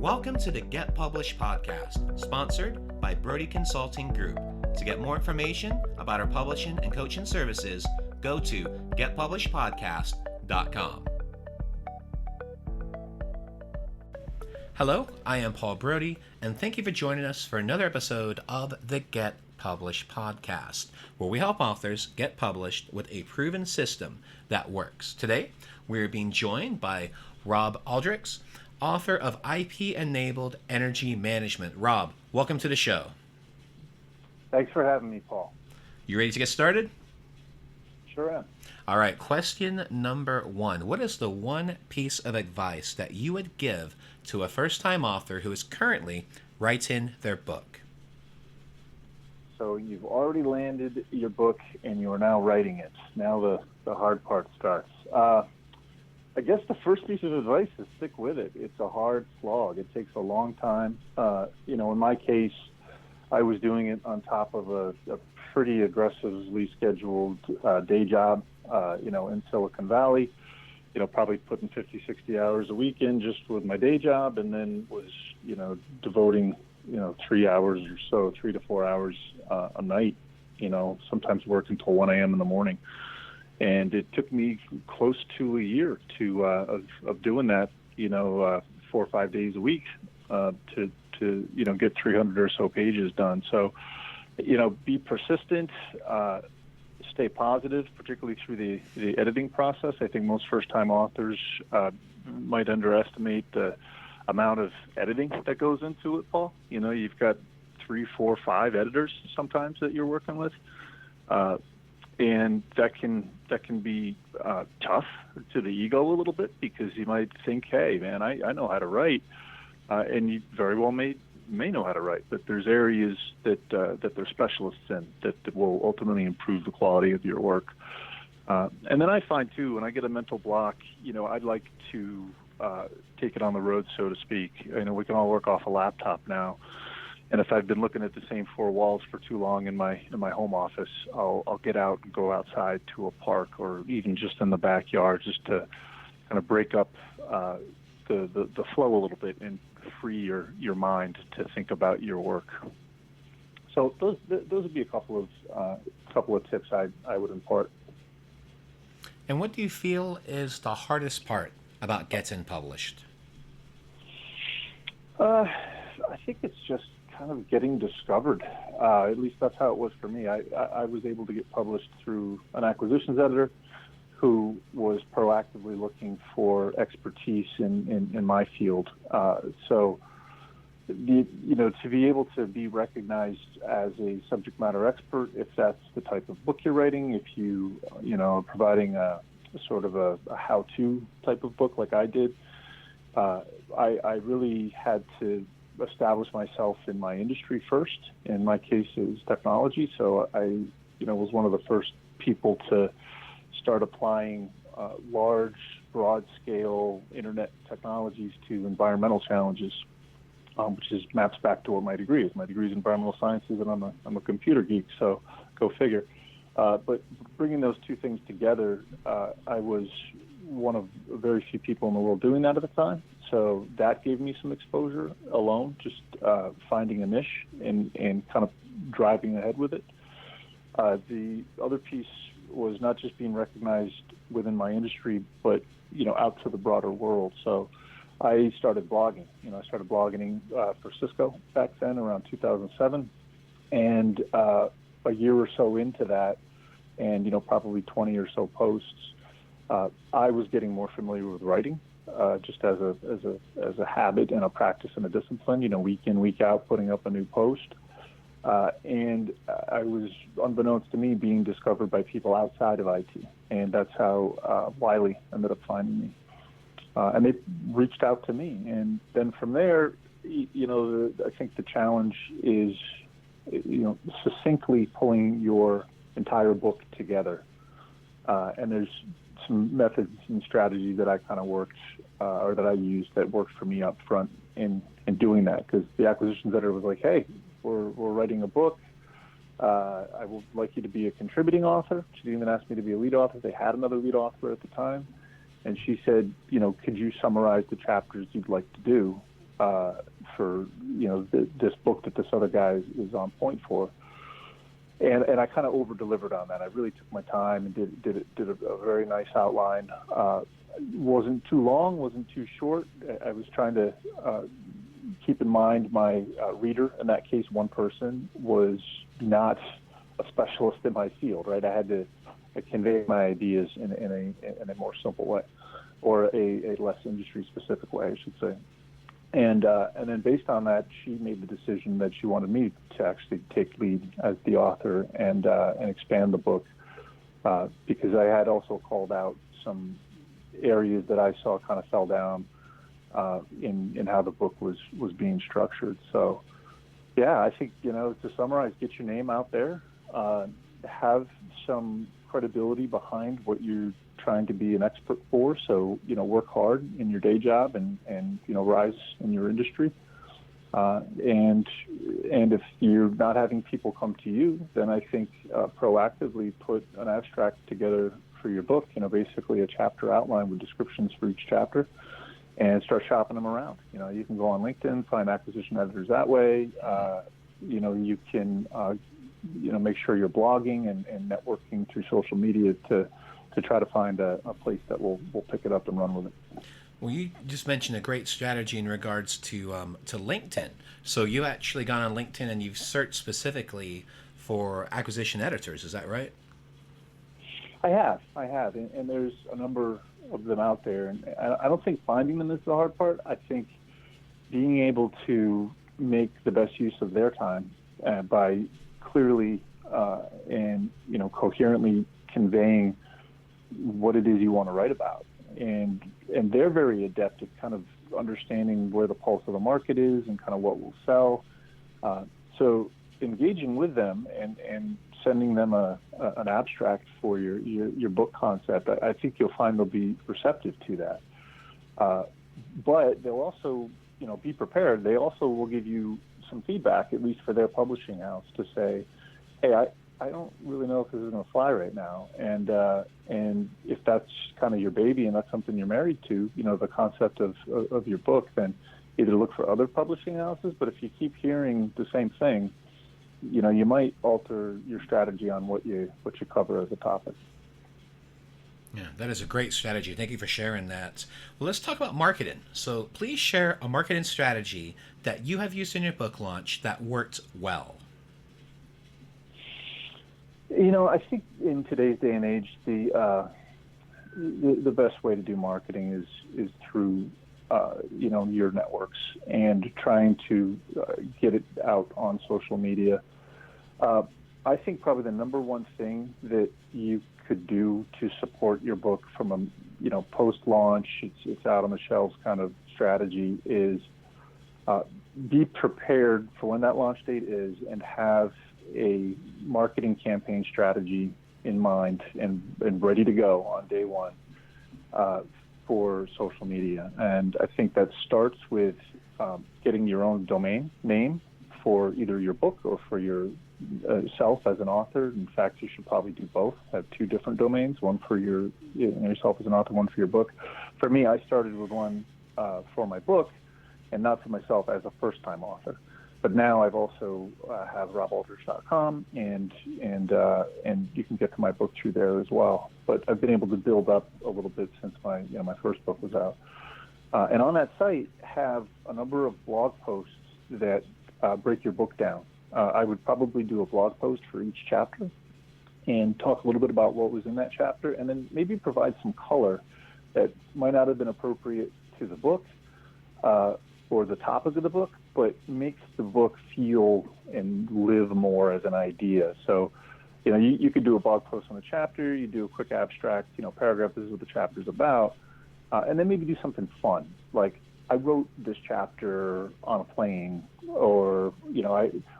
Welcome to the Get Published podcast, sponsored by Brody Consulting Group. To get more information about our publishing and coaching services, go to getpublishedpodcast.com. Hello, I am Paul Brody, and thank you for joining us for another episode of the Get Published podcast, where we help authors get published with a proven system that works. Today, we're being joined by Rob Aldrich, author of IP-Enabled Energy Management. Rob, welcome to the show. Thanks for having me, Paul. You ready to get started? Sure am. All right, question number one. What is the one piece of advice that you would give to a first-time author who is currently writing their book? So you've already landed your book and you are now writing it. Now the hard part starts. I guess the first piece of advice is stick with it. It's a hard slog. It takes a long time. In my case, I was doing it on top of a pretty aggressively scheduled day job, in Silicon Valley, probably putting 50, 60 hours a week in just with my day job, and then was, devoting, 3 hours or so, 3 to 4 hours a night, sometimes work until 1 a.m. in the morning. And it took me close to a year of doing that, 4 or 5 days a week to get 300 or so pages done. So, be persistent, stay positive, particularly through the editing process. I think most first-time authors might underestimate the amount of editing that goes into it, Paul. You've got 3, 4, 5 editors sometimes that you're working with. And that can be tough to the ego a little bit, because you might think, hey, man, I know how to write, and you very well may know how to write, but there's areas that they're specialists in that will ultimately improve the quality of your work. And then I find, too, when I get a mental block, I'd like to take it on the road, so to speak. We can all work off a laptop now. And if I've been looking at the same 4 walls for too long in my home office, I'll get out and go outside to a park, or even just in the backyard, just to kind of break up the flow a little bit and free your mind to think about your work. So those would be a couple of tips I would impart. And what do you feel is the hardest part about getting published? I think it's just kind of getting discovered. At least that's how it was for me. I was able to get published through an acquisitions editor who was proactively looking for expertise in my field. So, to be able to be recognized as a subject matter expert, if that's the type of book you're writing, if you are providing a sort of a how-to type of book like I did, I really had to establish myself in my industry first. In my case, it was technology. So I, was one of the first people to start applying large, broad-scale internet technologies to environmental challenges, which maps back to what my degree is. My degree is environmental sciences, and I'm a computer geek. So go figure. But bringing those two things together, I was one of very few people in the world doing that at the time. So that gave me some exposure alone, just finding a niche and kind of driving ahead with it. The other piece was not just being recognized within my industry, but, out to the broader world. So I started blogging. I started blogging for Cisco back then, around 2007. And a year or so into that, and, probably 20 or so posts, I was getting more familiar with writing. Just as a habit and a practice and a discipline, week in, week out, putting up a new post. And I was, unbeknownst to me, being discovered by people outside of IT. And that's how Wiley ended up finding me. And they reached out to me. And then from there, I think the challenge is, succinctly pulling your entire book together. And there's some methods and strategies that I kind of worked or that I used that worked for me up front in doing that, because the acquisitions editor was like, hey, we're writing a book. I would like you to be a contributing author. She didn't even ask me to be a lead author. They had another lead author at the time. And she said, could you summarize the chapters you'd like to do? for this book that this other guy is on point for. And I kind of over delivered on that. I really took my time and did a very nice outline. Wasn't too long, wasn't too short. I was trying to keep in mind my reader. In that case, one person was not a specialist in my field, right? I had to convey my ideas in a more simple way, or a less industry specific way, I should say. And then based on that, she made the decision that she wanted me to actually take lead as the author and expand the book, because I had also called out some areas that I saw kind of fell down in how the book was being structured. So, yeah, I think, to summarize, get your name out there, have some credibility behind what you're trying to be an expert for. So, work hard in your day job and rise in your industry. And if you're not having people come to you, then I think proactively put an abstract together for your book, basically a chapter outline with descriptions for each chapter, and start shopping them around. You can go on LinkedIn, find acquisition editors that way. You can, make sure you're blogging and networking through social media to try to find a place that will pick it up and run with it. Well, you just mentioned a great strategy in regards to LinkedIn. So you actually gone on LinkedIn and you've searched specifically for acquisition editors. Is that right? I have, and there's a number of them out there. And I don't think finding them is the hard part. I think being able to make the best use of their time by clearly and coherently conveying what it is you want to write about. And they're very adept at kind of understanding where the pulse of the market is and kind of what will sell. So engaging with them and sending them an abstract for your book concept, I think you'll find they'll be receptive to that. But they'll also, be prepared. They also will give you some feedback, at least for their publishing house, to say, hey, I don't really know if this is going to fly right now. And if that's kind of your baby and that's something you're married to, the concept of your book, then either look for other publishing houses. But if you keep hearing the same thing, you might alter your strategy on what you cover as a topic. Yeah, that is a great strategy. Thank you for sharing that. Well, let's talk about marketing. So please share a marketing strategy that you have used in your book launch that worked well. I think in today's day and age, the best way to do marketing is through your networks and trying to get it out on social media. I think probably the number one thing that you could do to support your book from a post-launch, it's out on the shelves kind of strategy is be prepared for when that launch date is and have a marketing campaign strategy in mind and ready to go on day one for social media. And I think that starts with getting your own domain name for either your book or for your self as an author. In fact, you should probably do both. Have two different domains, one for yourself as an author, one for your book. For me, I started with one for my book and not for myself as a first-time author. But now I've also have robaldrich.com, and you can get to my book through there as well. But I've been able to build up a little bit since my first book was out. And on that site, have a number of blog posts that break your book down. I would probably do a blog post for each chapter and talk a little bit about what was in that chapter, and then maybe provide some color that might not have been appropriate to the book or the topic of the book, but makes the book feel and live more as an idea. So, you could do a blog post on the chapter, you do a quick abstract, paragraph, this is what the chapter's about, and then maybe do something fun, like I wrote this chapter on a plane, or,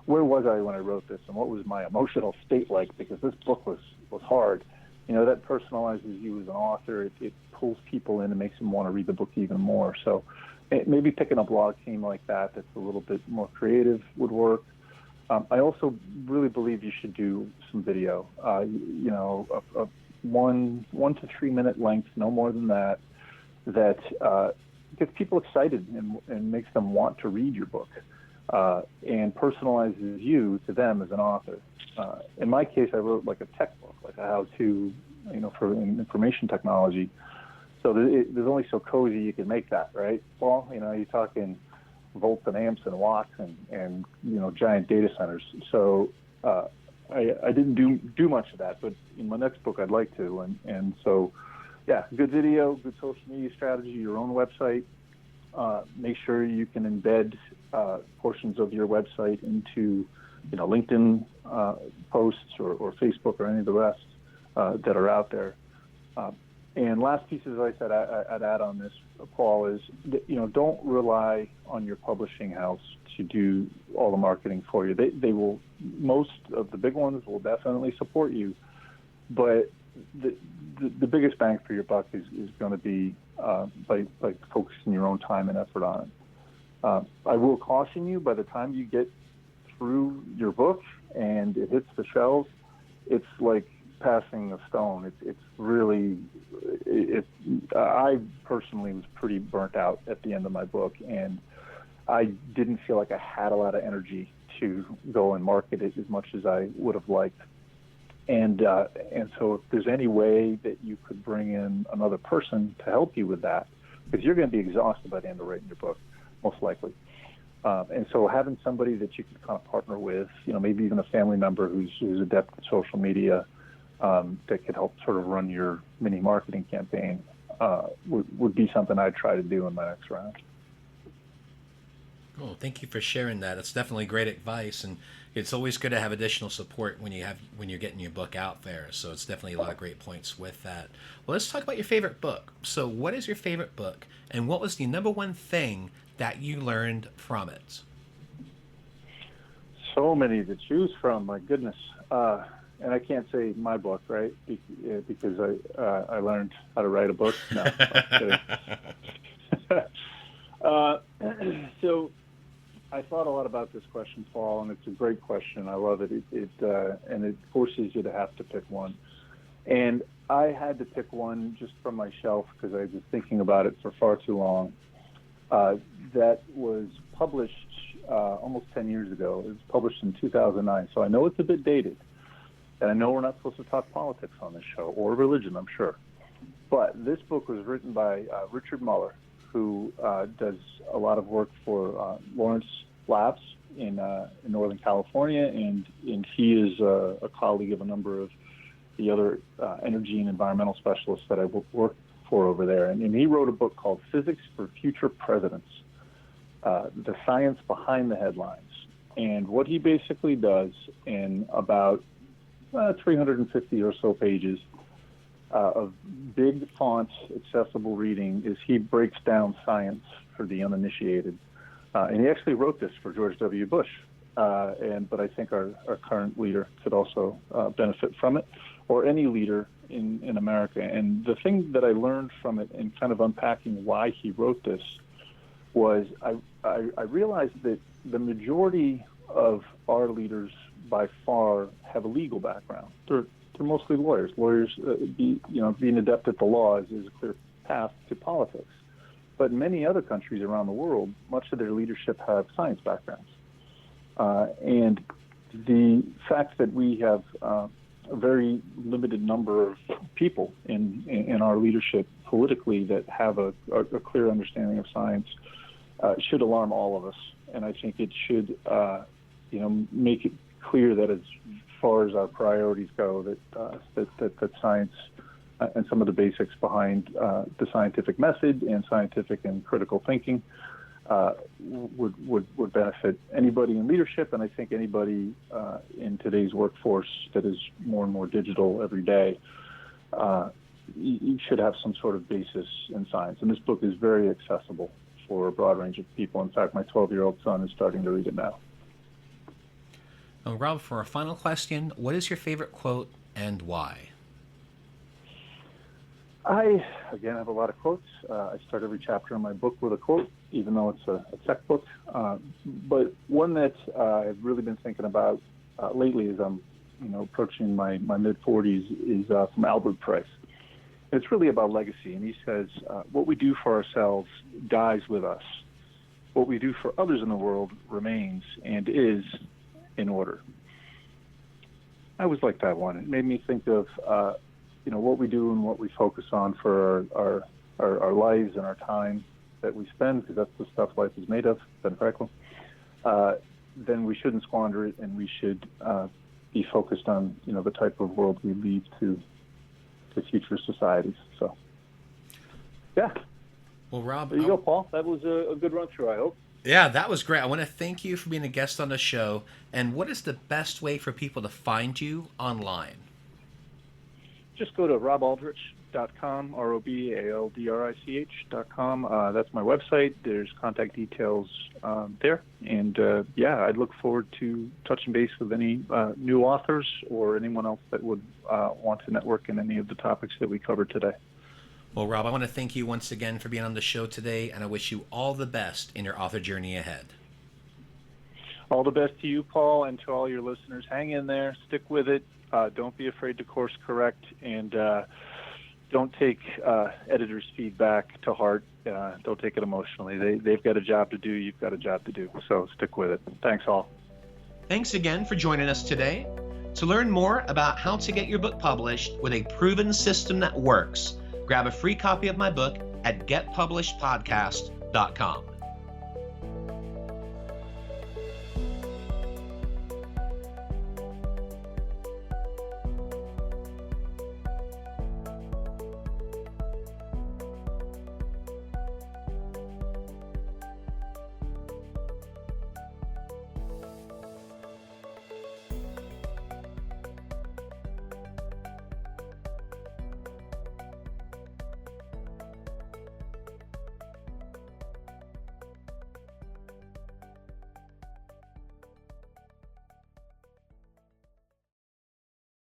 where was I when I wrote this, and what was my emotional state like, because this book was hard. That personalizes you as an author. It pulls people in and makes them want to read the book even more. So maybe picking a blog theme like that's a little bit more creative would work. I also really believe you should do some video, a 1 to 3 minute length, no more than that gets people excited and makes them want to read your book, and personalizes you to them as an author. In my case, I wrote like a tech book, like a how-to, for information technology. So there's only so cozy you can make that, right? Well, you're talking volts and amps and watts and giant data centers. So I didn't do much of that, but in my next book I'd like to. And so, yeah, good video, good social media strategy, your own website. Make sure you can embed portions of your website into LinkedIn posts or Facebook or any of the rest that are out there. And last piece, as I said, I'd add on this, Paul, is don't rely on your publishing house to do all the marketing for you. They will, most of the big ones will definitely support you, but the biggest bang for your buck is going to be by focusing your own time and effort on it. I will caution you, by the time you get through your book and it hits the shelves, it's like passing a stone. It's really, I personally was pretty burnt out at the end of my book, and I didn't feel like I had a lot of energy to go and market it as much as I would have liked. And so if there's any way that you could bring in another person to help you with that, because you're going to be exhausted by the end of writing your book, most likely. And so having somebody that you can kind of partner with, maybe even a family member who's adept at social media, that could help sort of run your mini marketing campaign, would be something I'd try to do in my next round. Cool. Thank you for sharing that. It's definitely great advice, and it's always good to have additional support when you're getting your book out there. So it's definitely a lot of great points with that. Well, let's talk about your favorite book. So what is your favorite book, and what was the number one thing that you learned from it? So many to choose from, my goodness. And I can't say my book, right? Because I learned how to write a book. No, I'm kidding. So I thought a lot about this question, Paul, and it's a great question. I love it. And it forces you to have to pick one. And I had to pick one just from my shelf because I was thinking about it for far too long. That was published almost 10 years ago. It was published in 2009, so I know it's a bit dated. And I know we're not supposed to talk politics on this show, or religion, I'm sure. But this book was written by Richard Muller, who does a lot of work for Lawrence Labs in Northern California, and he is a colleague of a number of the other energy and environmental specialists that I work for over there. And he wrote a book called Physics for Future Presidents, The Science Behind the Headlines. And what he basically does in about 350 or so pages of big fonts, accessible reading, is he breaks down science for the uninitiated. And he actually wrote this for George W. Bush. But I think our current leader could also benefit from it, or any leader in America. And the thing that I learned from it in kind of unpacking why he wrote this was I realized that the majority of our leaders by far have a legal background. They're mostly lawyers. Lawyers, being adept at the law is a clear path to politics. But in many other countries around the world, much of their leadership have science backgrounds. And the fact that we have a very limited number of people in our leadership politically that have a clear understanding of science should alarm all of us. And I think it should, make it clear that as far as our priorities go, that science and some of the basics behind the scientific method and scientific and critical thinking would benefit anybody in leadership, and I think anybody in today's workforce that is more and more digital every day. You should have some sort of basis in science, and this book is very accessible for a broad range of people. In fact, my 12-year-old son is starting to read it now. Rob, for our final question, what is your favorite quote and why? I, again, have a lot of quotes. I start every chapter in my book with a quote, even though it's a tech book. But one that I've really been thinking about lately as I'm approaching my mid-40s is from Albert Price. It's really about legacy. And he says, what we do for ourselves dies with us. What we do for others in the world remains and is in order. I always liked that one. It made me think of, what we do and what we focus on for our lives and our time that we spend, because that's the stuff life is made of, Ben Franklin. Then we shouldn't squander it, and we should be focused on, the type of world we leave to future societies. So, yeah. Well, Rob, there you go, Paul. That was a good run through, I hope. Yeah, that was great. I want to thank you for being a guest on the show. And what is the best way for people to find you online? Just go to robaldrich.com, ROBALDRICH.com. That's my website. There's contact details there. And, I'd look forward to touching base with any new authors or anyone else that would want to network in any of the topics that we covered today. Well, Rob, I want to thank you once again for being on the show today, and I wish you all the best in your author journey ahead. All the best to you, Paul, and to all your listeners. Hang in there. Stick with it. Don't be afraid to course correct, and don't take editors' feedback to heart. Don't take it emotionally. They've got a job to do. You've got a job to do. So stick with it. Thanks, all. Thanks again for joining us today. To learn more about how to get your book published with a proven system that works, grab a free copy of my book at getpublishedpodcast.com.